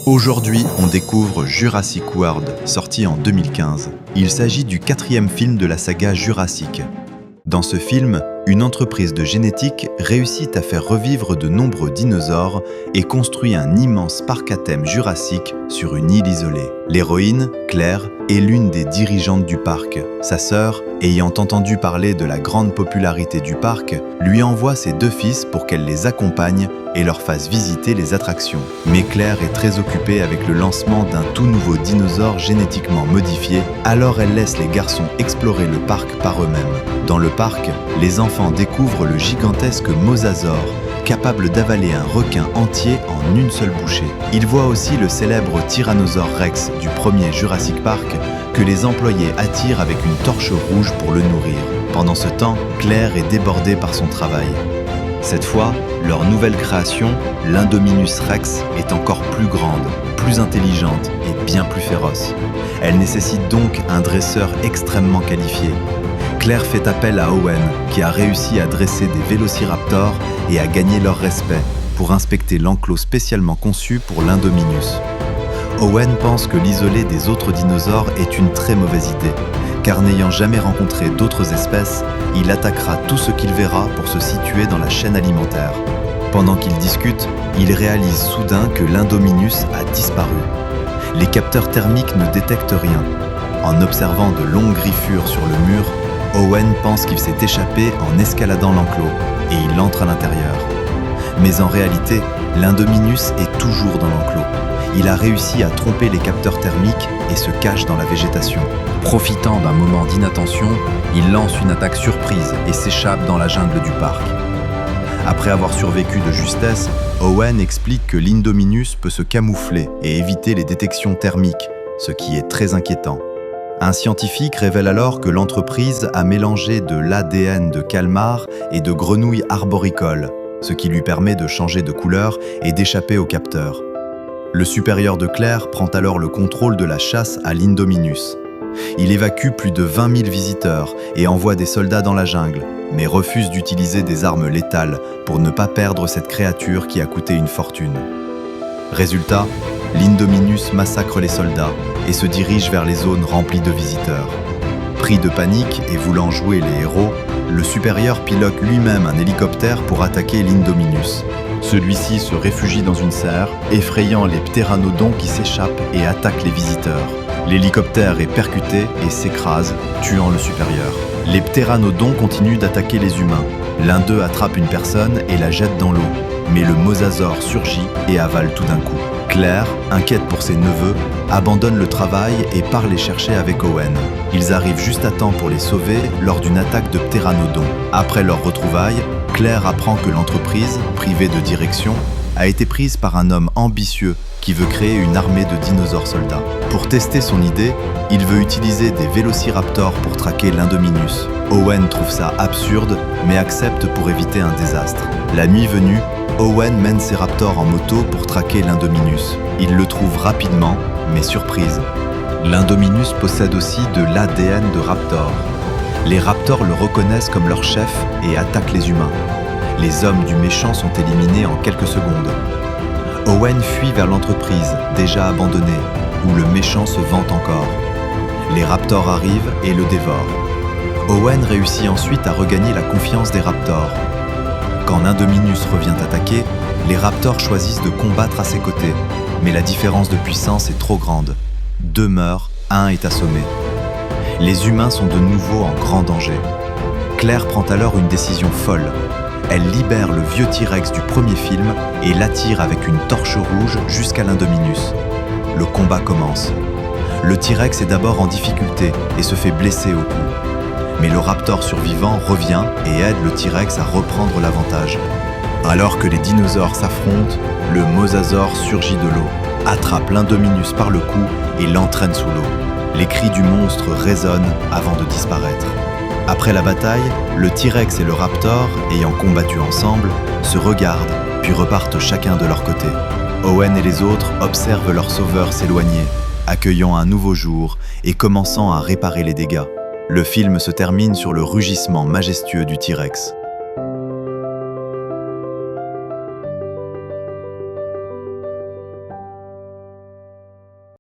Aujourd'hui, on découvre Jurassic World, sorti en 2015. Il s'agit du 4e film de la saga Jurassic. Dans ce film, une entreprise de génétique réussit à faire revivre de nombreux dinosaures et construit un immense parc à thème jurassique sur une île isolée. L'héroïne, Claire, est l'une des dirigeantes du parc. Sa sœur, ayant entendu parler de la grande popularité du parc, lui envoie ses 2 fils pour qu'elle les accompagne et leur fasse visiter les attractions. Mais Claire est très occupée avec le lancement d'un tout nouveau dinosaure génétiquement modifié, alors elle laisse les garçons explorer le parc par eux-mêmes. Dans le parc, les enfants découvrent le gigantesque mosasaure, capable d'avaler un requin entier en une seule bouchée. Ils voient aussi le célèbre Tyrannosaure Rex du premier Jurassic Park que les employés attirent avec une torche rouge pour le nourrir. Pendant ce temps, Claire est débordée par son travail. Cette fois, leur nouvelle création, l'Indominus Rex, est encore plus grande, plus intelligente et bien plus féroce. Elle nécessite donc un dresseur extrêmement qualifié. Claire fait appel à Owen, qui a réussi à dresser des vélociraptors et à gagner leur respect pour inspecter l'enclos spécialement conçu pour l'Indominus. Owen pense que l'isoler des autres dinosaures est une très mauvaise idée, car n'ayant jamais rencontré d'autres espèces, il attaquera tout ce qu'il verra pour se situer dans la chaîne alimentaire. Pendant qu'ils discutent, il réalise soudain que l'Indominus a disparu. Les capteurs thermiques ne détectent rien. En observant de longues griffures sur le mur, Owen pense qu'il s'est échappé en escaladant l'enclos et il entre à l'intérieur. Mais en réalité, l'Indominus est toujours dans l'enclos. Il a réussi à tromper les capteurs thermiques et se cache dans la végétation. Profitant d'un moment d'inattention, il lance une attaque surprise et s'échappe dans la jungle du parc. Après avoir survécu de justesse, Owen explique que l'Indominus peut se camoufler et éviter les détections thermiques, ce qui est très inquiétant. Un scientifique révèle alors que l'entreprise a mélangé de l'ADN de calmar et de grenouilles arboricoles, ce qui lui permet de changer de couleur et d'échapper aux capteurs. Le supérieur de Claire prend alors le contrôle de la chasse à l'Indominus. Il évacue plus de 20 000 visiteurs et envoie des soldats dans la jungle, mais refuse d'utiliser des armes létales pour ne pas perdre cette créature qui a coûté une fortune. Résultat, l'Indominus massacre les soldats et se dirige vers les zones remplies de visiteurs. Pris de panique et voulant jouer les héros, le supérieur pilote lui-même un hélicoptère pour attaquer l'Indominus. Celui-ci se réfugie dans une serre, effrayant les ptéranodons qui s'échappent et attaquent les visiteurs. L'hélicoptère est percuté et s'écrase, tuant le supérieur. Les ptéranodons continuent d'attaquer les humains. L'un d'eux attrape une personne et la jette dans l'eau, mais le mosasaure surgit et avale tout d'un coup. Claire, inquiète pour ses neveux, abandonne le travail et part les chercher avec Owen. Ils arrivent juste à temps pour les sauver lors d'une attaque de ptéranodons. Après leur retrouvaille, Claire apprend que l'entreprise, privée de direction, a été prise par un homme ambitieux qui veut créer une armée de dinosaures soldats. Pour tester son idée, il veut utiliser des vélociraptors pour traquer l'Indominus. Owen trouve ça absurde, mais accepte pour éviter un désastre. La nuit venue, Owen mène ses raptors en moto pour traquer l'Indominus. Il le trouve rapidement, mais surprise. L'Indominus possède aussi de l'ADN de raptor. Les raptors le reconnaissent comme leur chef et attaquent les humains. Les hommes du méchant sont éliminés en quelques secondes. Owen fuit vers l'entreprise, déjà abandonnée, où le méchant se vante encore. Les raptors arrivent et le dévorent. Owen réussit ensuite à regagner la confiance des raptors. Quand l'Indominus revient attaquer, les raptors choisissent de combattre à ses côtés, mais la différence de puissance est trop grande. 2 meurent, 1 est assommé. Les humains sont de nouveau en grand danger. Claire prend alors une décision folle. Elle libère le vieux T-Rex du premier film et l'attire avec une torche rouge jusqu'à l'Indominus. Le combat commence. Le T-Rex est d'abord en difficulté et se fait blesser au cou. Mais le raptor survivant revient et aide le T-Rex à reprendre l'avantage. Alors que les dinosaures s'affrontent, le mosasaure surgit de l'eau, attrape l'Indominus par le cou et l'entraîne sous l'eau. Les cris du monstre résonnent avant de disparaître. Après la bataille, le T-Rex et le raptor, ayant combattu ensemble, se regardent, puis repartent chacun de leur côté. Owen et les autres observent leur sauveur s'éloigner, accueillant un nouveau jour et commençant à réparer les dégâts. Le film se termine sur le rugissement majestueux du T-Rex.